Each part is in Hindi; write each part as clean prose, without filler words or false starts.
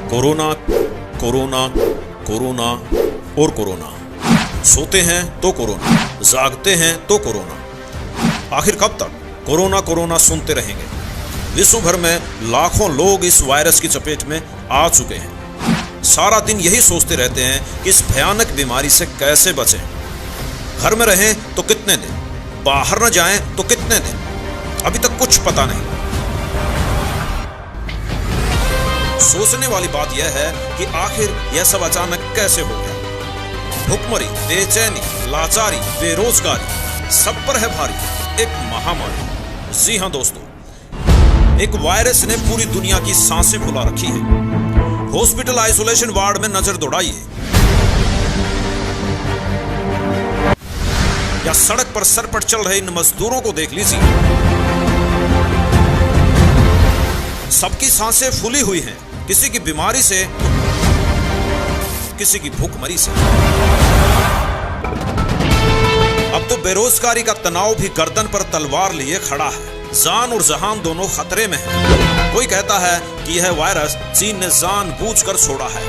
कोरोना, कोरोना, कोरोना और कोरोना। सोते हैं तो कोरोना, जागते हैं तो कोरोना। आखिर कब तक कोरोना कोरोना सुनते रहेंगे? विश्व भर में लाखों लोग इस वायरस की चपेट में आ चुके हैं। सारा दिन यही सोचते रहते हैं कि इस भयानक बीमारी से कैसे बचें। घर में रहें तो कितने दिन, बाहर न जाएं तो कितने दिन, अभी तक कुछ पता नहीं। सोचने वाली बात यह है कि आखिर यह सब अचानक कैसे हो गया। भुखमरी, बेचैनी, लाचारी, बेरोजगारी सब पर है भारी एक महामारी। जी हां दोस्तों, एक वायरस ने पूरी दुनिया की सांसें फुला रखी है। हॉस्पिटल आइसोलेशन वार्ड में नजर दौड़ाइए या सड़क पर सर पर चल रहे इन मजदूरों को देख लीजिए। सबकी सांसें फूली हुई हैं, किसी की बीमारी से, किसी की भूखमरी से। अब तो बेरोजगारी का तनाव भी गर्दन पर तलवार लिए खड़ा है। जान और जहान दोनों खतरे में है। कोई कहता है कि यह वायरस चीन ने जानबूझकर छोड़ा है।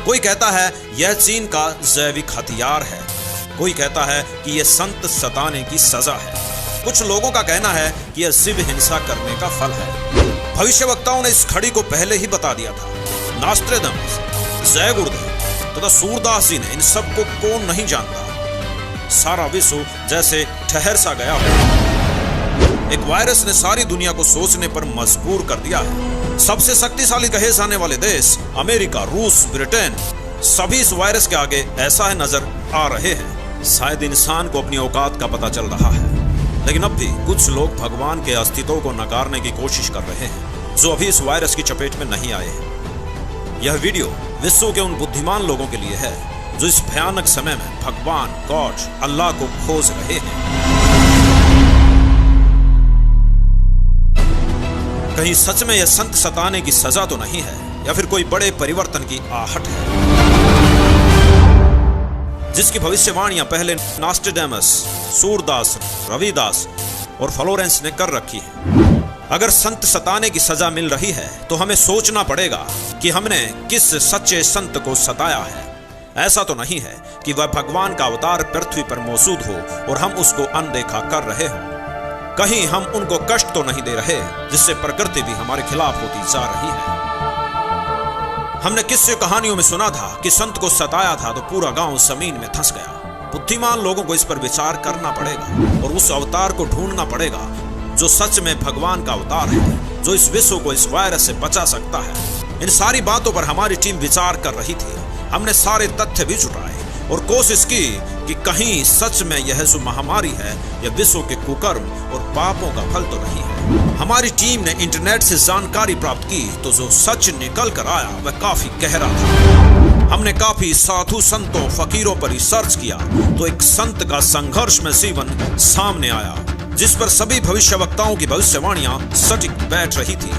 कोई कहता है यह चीन का जैविक हथियार है। कोई कहता है कि यह संत सताने की सजा है। कुछ लोगों का कहना है कि यह शिव हिंसा करने का फल है। भविष्यवक्ताओं ने इस घड़ी को पहले ही बता दिया था। नास्ट्रेडमस, जय गुरुदेव तथा सूरदास जी ने इन सब को कौन नहीं जानता। सारा विश्व जैसे ठहर सा गया हो। एक वायरस ने सारी दुनिया को सोचने पर मजबूर कर दिया है। सबसे शक्तिशाली कहे जाने वाले देश अमेरिका, रूस, ब्रिटेन सभी इस वायरस के आगे ऐसा है नजर आ रहे हैं। शायद इंसान को अपनी औकात का पता चल रहा है, लेकिन अब भी कुछ लोग भगवान के अस्तित्व को नकारने की कोशिश कर रहे हैं, जो अभी इस वायरस की चपेट में नहीं आए हैं। यह वीडियो विश्व के उन बुद्धिमान लोगों के लिए है जो इस भयानक समय में भगवान, गॉड, अल्लाह को खोज रहे हैं। कहीं सच में यह संत सताने की सजा तो नहीं है, या फिर कोई बड़े परिवर्तन की आहट है, जिसकी भविष्यवाणियां पहले नास्ट्रेडमस, सूरदास, रविदास और फ्लोरेंस ने कर रखी है। अगर संत सताने की सजा मिल रही है तो हमें सोचना पड़ेगा कि हमने किस सच्चे संत को सताया है। ऐसा तो नहीं है कि वह भगवान का अवतार पृथ्वी पर मौजूद हो और हम उसको अनदेखा कर रहे हो। कहीं हम उनको कष्ट तो नहीं दे रहे जिससे प्रकृति भी हमारे खिलाफ होती जा रही है। हमने किस्से कहानियों में सुना था कि संत को सताया था तो पूरा गांव जमीन में धंस गया। बुद्धिमान लोगों को इस पर विचार करना पड़ेगा और उस अवतार को ढूंढना पड़ेगा जो सच में भगवान का अवतार है, जो इस विश्व को इस वायरस से बचा सकता है। इन सारी बातों पर हमारी टीम विचार कर रही थी। हमने सारे तथ्य भी जुटाए और कोशिश की कि कहीं सच में यह जो महामारी है यह विश्व के कुकर्म और पापों का फल तो नहीं है। हमारी टीम ने इंटरनेट से जानकारी प्राप्त की तो जो सच निकल कर आया वह काफी गहरा था। हमने काफी साधु संतों, फकीरों पर रिसर्च किया तो एक संत का संघर्षमय जीवन सामने आया, जिस पर सभी भविष्यवक्ताओं की भविष्यवाणियां सटीक बैठ रही थी।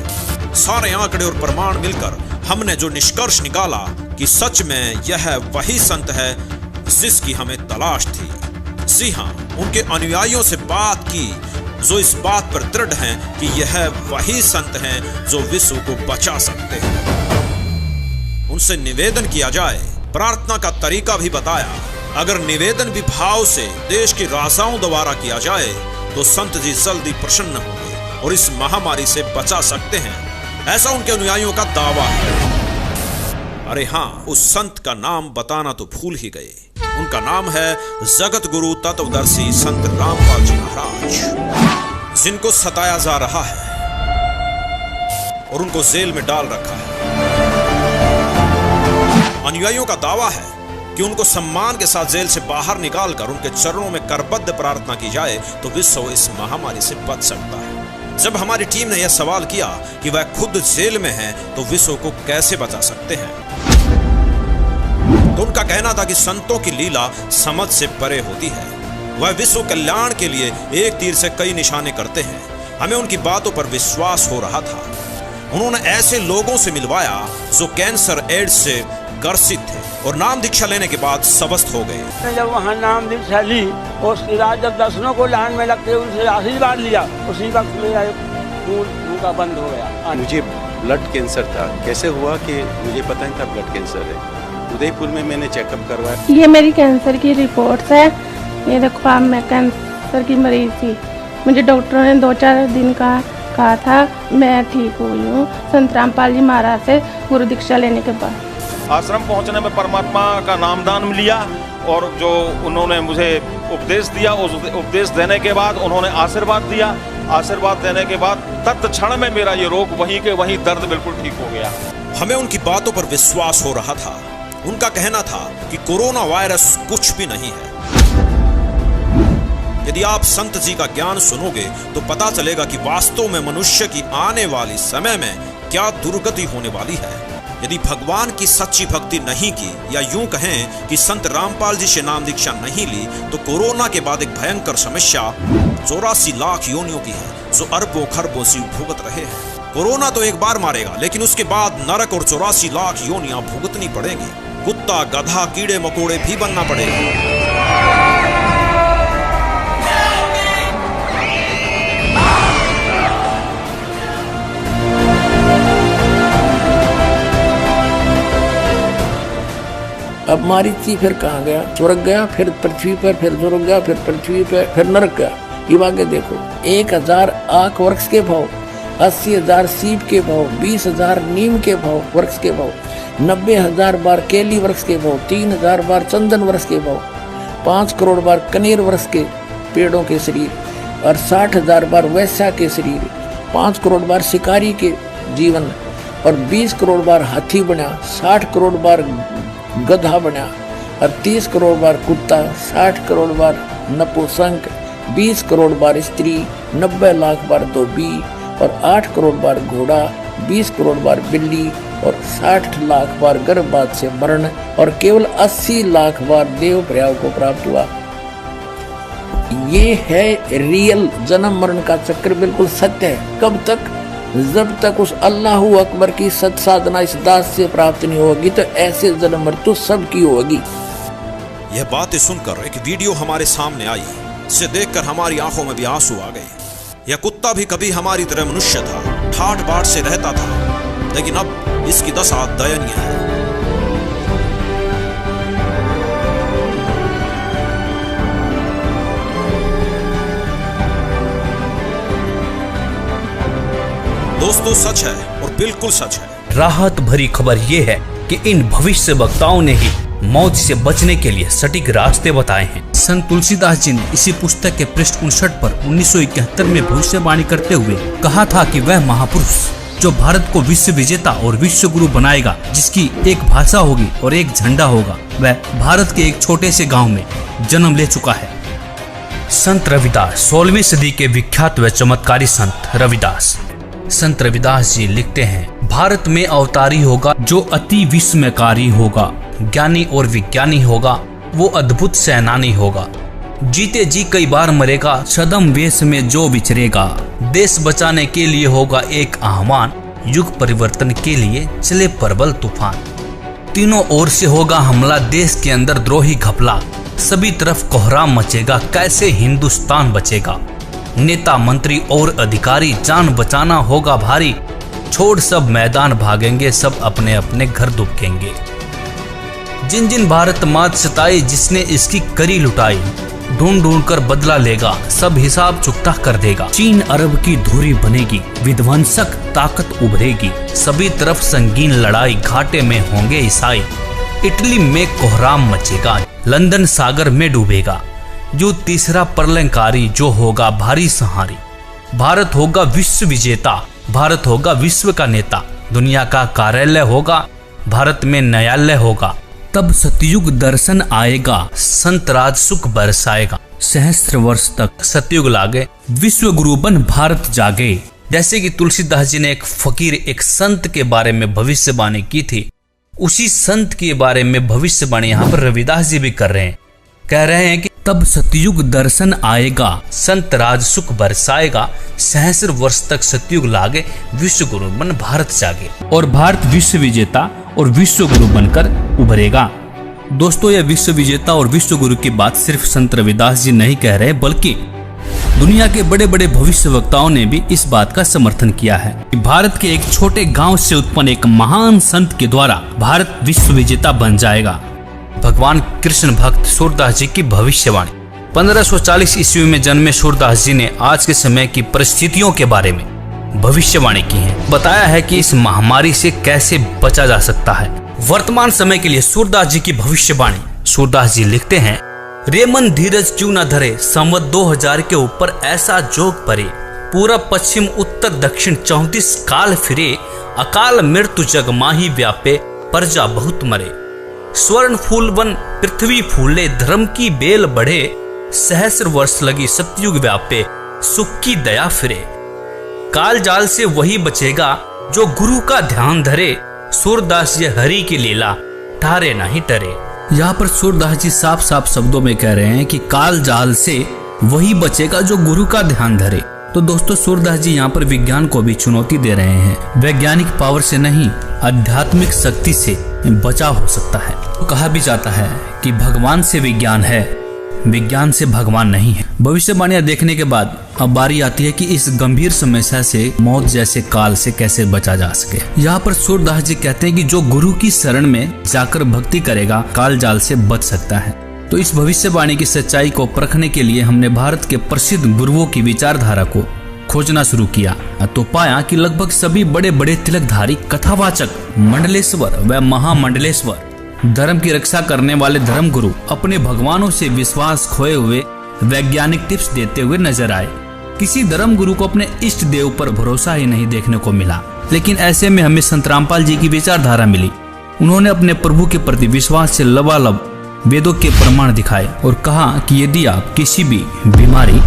सारे आंकड़े और प्रमाण मिलकर हमने जो निष्कर्ष निकाला कि सच में यह वही संत है जिसकी हमें तलाश थी। जी हां, उनके अनुयायियों से बात की जो इस बात पर दृढ़ हैं कि यह वही संत हैं जो विश्व को बचा सकते हैं। उनसे निवेदन किया जाए, प्रार्थना का तरीका भी बताया। अगर निवेदन भी भाव से देश के राजाओं द्वारा किया जाए तो संत जी जल्दी प्रसन्न होंगे और इस महामारी से बचा सकते हैं, ऐसा उनके अनुयायियों का दावा है। अरे हाँ, उस संत का नाम बताना तो भूल ही गए। उनका नाम है जगत गुरु तत्वदर्शी संत रामपाल जी महाराज, जिनको सताया जा रहा है और उनको जेल में डाल रखा है। अनुयायियों का दावा है कि उनको सम्मान के साथ जेल से बाहर निकालकर उनके चरणों में करबद्ध प्रार्थना की जाए तो विश्व इस महामारी से बच सकता है। जब हमारी टीम ने यह सवाल किया कि वह खुद जेल में हैं तो विश्व को कैसे बचा सकते हैं, तो उनका कहना था कि संतों की लीला समझ से परे होती है। वह विश्व कल्याण के लिए एक तीर से कई निशाने करते हैं। हमें उनकी बातों पर विश्वास हो रहा था। उन्होंने ऐसे लोगों से मिलवाया जो कैंसर, एड्स से ग्रसित थे और नाम दीक्षा लेने के बाद स्वस्थ हो गए। जब वहाँ नाम दीक्षा ली और उसके बाद जब दर्शनों को लाइन में लगते उनसे आशीर्वाद लिया, उसी वक्त मेरा खून उनका बंद हो गया। मुझे ब्लड कैंसर था। कैसे हुआ कि मुझे पता नहीं था ब्लड कैंसर है। उदयपुर में मैंने चेकअप करवाया। ये मेरी कैंसर की रिपोर्ट्स है। ये देखो आप, मैं कैंसर की मरीज थी। मुझे डॉक्टरों ने 2-4 दिन का कहा था। मैं ठीक हुई हूँ संत रामपाल जी महाराज से गुरु दीक्षा लेने के बाद। आश्रम पहुंचने में परमात्मा का नामदान लिया और जो उन्होंने मुझे उपदेश दिया, उस उपदेश देने के बाद उन्होंने आशीर्वाद दिया। आशीर्वाद देने के बाद तत्क्षण में मेरा ये रोग वहीं के वहीं दर्द बिल्कुल ठीक हो गया। हमें उनकी बातों पर विश्वास हो रहा था। उनका कहना था कि कोरोना वायरस कुछ भी नहीं है। यदि आप संत जी का ज्ञान सुनोगे तो पता चलेगा कि वास्तव में मनुष्य की आने वाली समय में क्या दुर्गति होने वाली है। यदि भगवान की सच्ची भक्ति नहीं की, या यूं कहें कि संत रामपाल जी से नाम दीक्षा नहीं ली, तो कोरोना के बाद एक भयंकर समस्या 84 लाख योनियों की है जो अरबों खरबों जीव भुगत रहे हैं। कोरोना तो एक बार मारेगा, लेकिन उसके बाद नरक और 84 लाख योनियां भुगतनी पड़ेंगी। कुत्ता, गधा, कीड़े मकोड़े भी बनना पड़ेगा। अब मारी थी, फिर कहाँ गया? स्वर्ग गया, फिर पृथ्वी पर, फिर स्वर्ग गया, फिर पृथ्वी पर, फिर नरक गया। ये आगे देखो, 1000 आक वृक्ष के भाव, 80,000 सीप के भाव, 20,000 नीम के भाव वृक्ष के भाव, 90,000 बार केली वृक्ष के भाव, 3,000 बार चंदन वृक्ष के भाव, 5 करोड़ बार कनेर वृक्ष के पेड़ों के शरीर, और 60,000 बार वैश्या के शरीर, 5 करोड़ बार शिकारी के जीवन, और 20 करोड़ बार हाथी बना, 60 करोड़ बार गधा बना, और 30 करोड़ बार कुत्ता, 60 करोड़ बार नपुंसक, 20 करोड़ बार स्त्री, 90 लाख बार धोबी, और 8 करोड़ बार घोड़ा, 20 करोड़ बार बिल्ली, और 60 लाख बार गर्भपात से मरण, और केवल 80 लाख बार देव प्रयाग को प्राप्त हुआ। ये है रियल जन्म मरण का चक्र, बिल्कुल सत्य है। कब तक? जब तक उस अल्लाह अकबर की सत साधना इस दास से प्राप्त नहीं होगी, तो ऐसे जन्म मृत्यु सबकी होगी। यह बातें सुनकर एक वीडियो हमारे सामने आई, जिसे देखकर हमारी आंखों में भी आंसू आ गए। यह कुत्ता भी कभी हमारी तरह मनुष्य था, ठाठ बाट से रहता था, लेकिन अब इसकी दशा दयनीय है। दोस्तों, सच है और बिल्कुल सच है। राहत भरी खबर ये है कि इन भविष्य वक्ताओं ने ही मौत से बचने के लिए सटीक रास्ते बताए हैं। संत तुलसीदास जी ने इसी पुस्तक के पृष्ठ 59 पर 1971 में भविष्यवाणी करते हुए कहा था कि वह महापुरुष जो भारत को विश्व विजेता और विश्व गुरु बनाएगा, जिसकी एक भाषा होगी और एक झंडा होगा, वह भारत के एक छोटे से गाँव में जन्म ले चुका है। संत रविदास, 16वीं सदी के विख्यात व चमत्कारी संत रविदास। संत रविदास जी लिखते हैं, भारत में अवतारी होगा जो अति विस्मयकारी होगा, ज्ञानी और विज्ञानी होगा, वो अद्भुत सेनानी होगा, जीते जी कई बार मरेगा, छद्म वेश में जो विचरेगा, देश बचाने के लिए होगा एक आह्वान, युग परिवर्तन के लिए चले प्रबल तूफान, तीनों ओर से होगा हमला, देश के अंदर द्रोही घपला, सभी तरफ कोहराम मचेगा, कैसे हिंदुस्तान बचेगा, नेता मंत्री और अधिकारी जान बचाना होगा भारी, छोड़ सब मैदान भागेंगे, सब अपने अपने घर दुबकेंगे, जिन जिन भारत मात सताई, जिसने इसकी करी लुटाई, ढूंढ ढूंढ कर बदला लेगा, सब हिसाब चुकता कर देगा, चीन अरब की धुरी बनेगी, विध्वंसक ताकत उभरेगी, सभी तरफ संगीन लड़ाई, घाटे में होंगे ईसाई, इटली में कोहराम मचेगा, लंदन सागर में डूबेगा, जो तीसरा प्रलयंकारी जो होगा भारी सहारी, भारत होगा विश्व विजेता, भारत होगा विश्व का नेता, दुनिया का कार्यालय होगा, भारत में न्यायालय होगा, तब सतयुग दर्शन आएगा, संत राज सुख बरसाएगा, सहस्त्र वर्ष तक सतयुग लागे, विश्व गुरु बन भारत जागे। जैसे कि तुलसीदास जी ने एक फकीर, एक संत के बारे में भविष्यवाणी की थी, उसी संत के बारे में भविष्यवाणी यहाँ पर रविदास जी भी कर रहे हैं। कह रहे हैं कि तब सतयुग दर्शन आएगा, संत राज सुख बरसाएगा, सहस्र वर्ष तक सतयुग लागे, विश्व गुरु बन भारत जागे, और भारत विश्व विजेता और विश्व गुरु बनकर उभरेगा। दोस्तों, यह विश्व विजेता और विश्व गुरु की बात सिर्फ संत रविदास जी नहीं कह रहे, बल्कि दुनिया के बड़े बड़े भविष्यवक्ताओं ने भी इस बात का समर्थन किया है कि भारत के एक छोटे गांव से उत्पन्न एक महान संत के द्वारा भारत विश्व विजेता बन जाएगा। भगवान कृष्ण भक्त सूरदास जी की भविष्यवाणी। 1540 ईस्वी में जन्मे सूरदास जी ने आज के समय की परिस्थितियों के बारे में भविष्यवाणी की है। बताया है कि इस महामारी से कैसे बचा जा सकता है। वर्तमान समय के लिए सूरदास जी की भविष्यवाणी। सूरदास जी लिखते हैं, रे मन धीरज क्यों न धरे, संवत 2000 के ऊपर ऐसा जोग परे, पूरब पश्चिम उत्तर दक्षिण 34 काल फिरे, अकाल मृत्यु जग माही व्यापे, प्रजा बहुत मरे। स्वर्ण फूल वन पृथ्वी फूले, धर्म की बेल बढ़े, सहस्र वर्ष लगी सतयुग व्यापे, सुख की दया फिरे। काल जाल से वही बचेगा जो गुरु का ध्यान धरे, सूरदास ये हरि की लीला ठारे नहीं टरे। यहाँ पर सूरदास जी साफ साफ शब्दों में कह रहे हैं कि काल जाल से वही बचेगा जो गुरु का ध्यान धरे। तो दोस्तों सूरदास जी यहाँ पर विज्ञान को भी चुनौती दे रहे हैं। वैज्ञानिक पावर से नहीं, आध्यात्मिक शक्ति से बचाव हो सकता है। तो कहा भी जाता है कि भगवान से विज्ञान है, विज्ञान से भगवान नहीं है। भविष्यवाणियां देखने के बाद अब बारी आती है कि इस गंभीर समस्या से, मौत जैसे काल से कैसे बचा जा सके। यहाँ पर सूरदास जी कहते हैं कि जो गुरु की शरण में जाकर भक्ति करेगा काल जाल से बच सकता है। तो इस भविष्यवाणी की सच्चाई को परखने के लिए हमने भारत के प्रसिद्ध गुरुओं की विचारधारा को खोजना शुरू किया तो पाया कि लगभग सभी बड़े बड़े तिलकधारी, कथावाचक, मंडलेश्वर व महामंडलेश्वर, धर्म की रक्षा करने वाले धर्म गुरु अपने भगवानों से विश्वास खोए हुए वैज्ञानिक टिप्स देते हुए नजर आए। किसी धर्म गुरु को अपने इष्ट देव पर भरोसा ही नहीं देखने को मिला। लेकिन ऐसे में हमें संत रामपाल जी की विचारधारा मिली। उन्होंने अपने प्रभु के प्रति विश्वास से लबालब वेदों के प्रमाण दिखाए और कहा कि यदि आप किसी भी बीमारी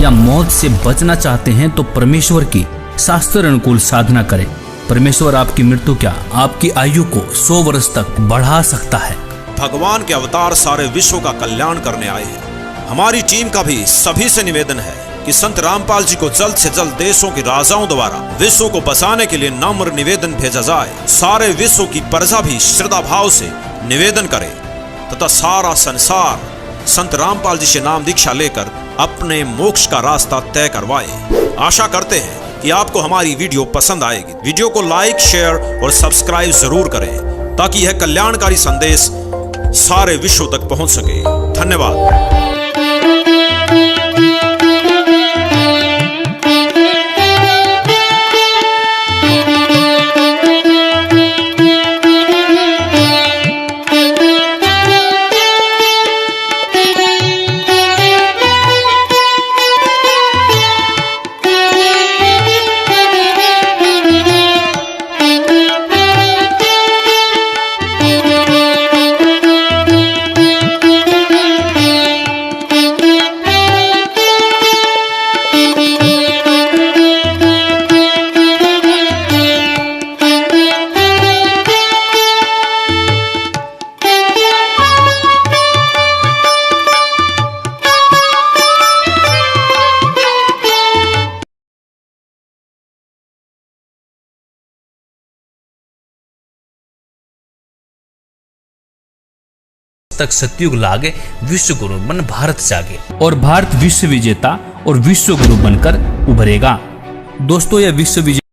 या मौत से बचना चाहते हैं तो परमेश्वर की शास्त्र अनुकूल साधना करें। परमेश्वर आपकी मृत्यु क्या, आपकी आयु को 100 वर्ष तक बढ़ा सकता है। भगवान के अवतार सारे विश्व का कल्याण करने आए हैं। हमारी टीम का भी सभी से निवेदन है कि संत रामपाल जी को जल्द से जल्द देशों के राजाओं द्वारा विश्व को बचाने के लिए नम्र निवेदन भेजा जाए। सारे विश्व की प्रजा भी श्रद्धा भाव से निवेदन करे तथा सारा संसार संत रामपाल जी से नाम दीक्षा लेकर अपने मोक्ष का रास्ता तय करवाए। आशा करते हैं कि आपको हमारी वीडियो पसंद आएगी। वीडियो को लाइक, शेयर और सब्सक्राइब जरूर करें ताकि यह कल्याणकारी संदेश सारे विश्व तक पहुंच सके। धन्यवाद। तक सतयुग लागे, विश्व गुरु बन भारत जागे और भारत विश्व विजेता और विश्व गुरु बनकर उभरेगा। दोस्तों यह विश्व विजेता